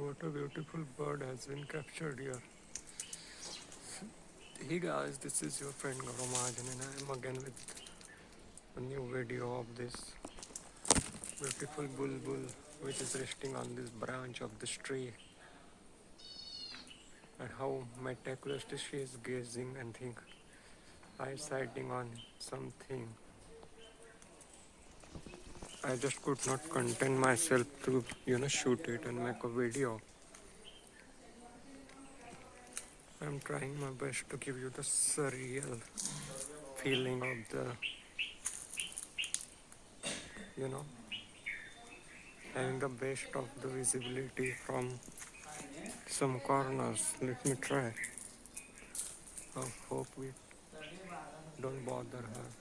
What a beautiful bird has been captured here. Hey guys, this is your friend Gaurav Mahajan and I am again with a new video of this beautiful bulbul which is resting on this branch of this tree, and how meticulously she is gazing and think I sighting on something. I just could not contain myself to shoot it and make a video. I'm trying my best to give you the surreal feeling of the you know having the best of the visibility from some corners. Let me try. I hope we don't bother her.